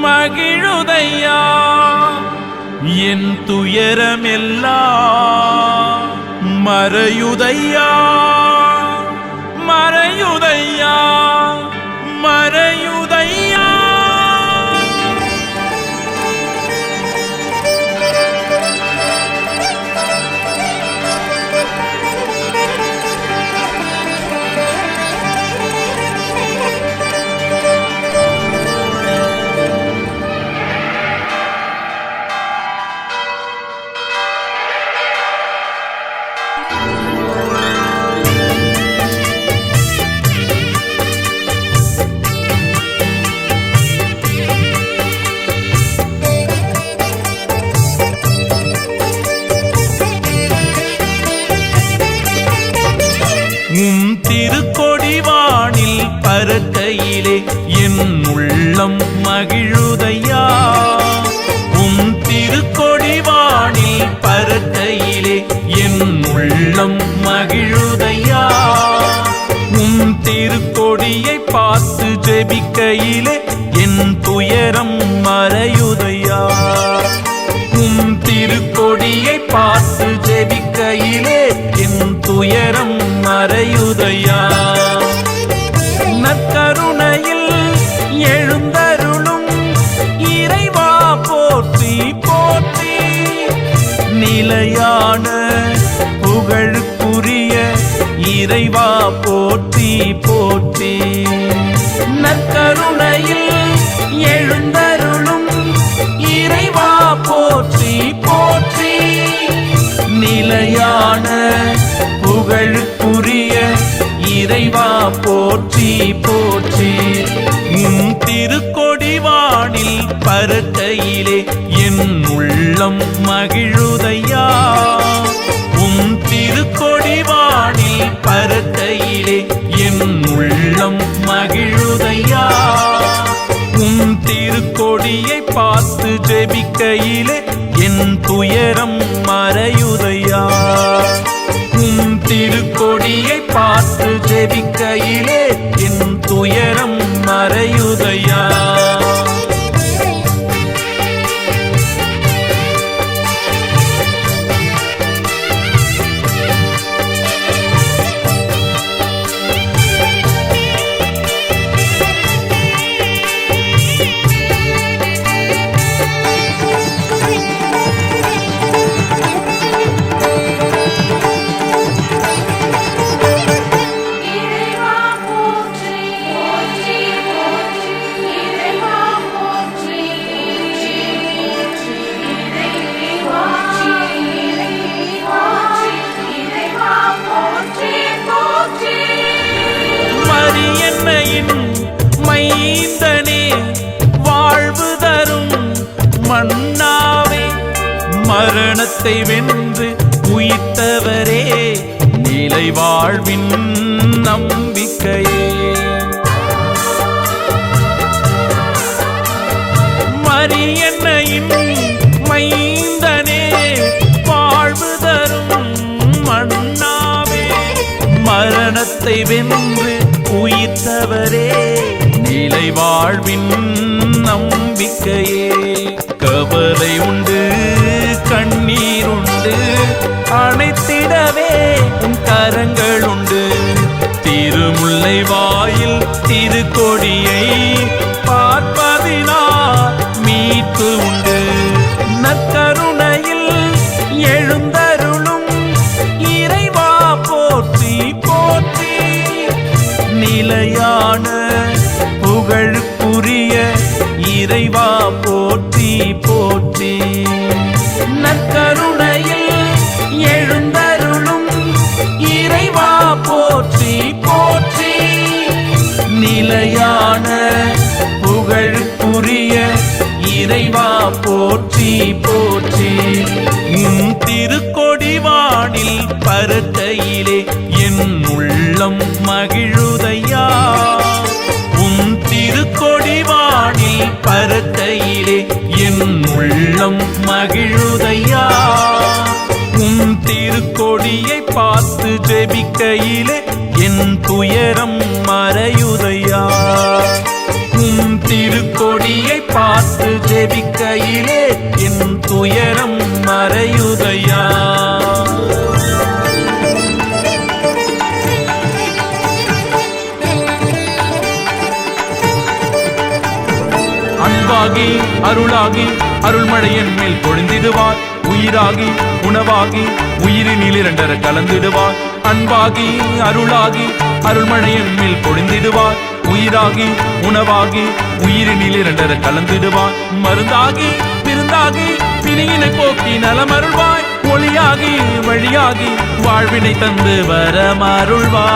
மகிழுதையா என் துயரமெல்லாம் மறையுதையா மறையுதையா மறையுதையா. திருக்கொடிவானில் பறக்கையிலே என் உள்ளம் மகிழுதையா. திருக்கொடிவானில் பறக்கையிலே என் உள்ளம் மகிழுதையா. திருக்கொடியை பார்த்து ஜெபிக்கையிலே என் துயரம் மறையுதையா. திருக்கொடியை பார்த்து ஜெபிக்கையிலே என் துயரம் மறையுதையா. நற்கருணையில் எழுந்தருளும் இறைவா போற்றி போற்றி. நிலையான புகழுக்குரிய இறைவா போற்றி போற்றி. நற்கருணையில் எழுந்தருளும் இறைவா போற்றி போற்றி. நிலையான புகழுக்குரிய இறைவா போற்றி போற்றி. திருக்கொடிவானில் பறக்கையிலே என் உள்ளம் மகிழுதையா. திருக்கொடிவானில் பறக்கையிலே என் உள்ளம் மகிழுதையா. திருக்கொடியை பார்த்து ஜெபிக்கையிலே என் துயரம் மறையுதையா. திருக்கொடியை பார்த்து ஜெபிக்கையிலே என் துயரம் மறையுதையா. மைந்தனே வாழ்வு தரும் மன்னாவே, மரணத்தை வென்று உயிர்த்தவரே, நிலை வாழ்வின் நம்பிக்கையே. மரியன்னையின் மைந்தனே வாழ்வு தரும் மன்னாவே, மரணத்தை வென்று உயிர்த்தவரே, நிலை வாழ்வின் நம்பிக்கையே. கவலை உண்டு கண்ணீர் உண்டு அணைத்திடவே உன் கரங்கள் உண்டு. திருமுல்லை வாயில் திருக்கொடியை பார்ப்பதினால் மீட்பு உண்டு. நற்கருணையில் எழுந்தருளும் இறைவா போற்றி போற்றி. நிலையான புகழுக்குரிய இறைவா போற்றி போற்றி. நற்கருணையில் எழுந்தருளும் இறைவா போற்றி போற்றி. நிலையான புகழுக்குரிய இறைவா போற்றி போற்றி. திருக்கொடிவானில் பறக்கையிலே என் உள்ளம் மகிழுதையா. திருக்கொடிவானில் பறக்கையிலே என் உள்ளம் மகிழுதையா. திருக்கொடியை பார்த்து ஜெபிக்கையிலே என் துயரம் மறையுதையா. திருக்கொடியை பார்த்து பருக்கையிலே என் துயரம் மறையுதையா. அன்பாகி அருளாகி அருள்மழையின் மேல் பொழிந்திடுவார். உயிராகி உணவாகி உயிரினில் இரண்டர கலந்திடுவார். அன்பாகி அருளாகி அருள்மழையின் மேல் பொழிந்திடுவார். உயிராகி உணவாகி உயிரினில் இரண்டர கலந்திடுவார். மருந்தாகி விருந்தாகி பிணியினை போக்கி நலமருள்வாய். ஒளியாகி வழியாகி வாழ்வினை தந்து வரமருள்வாய்.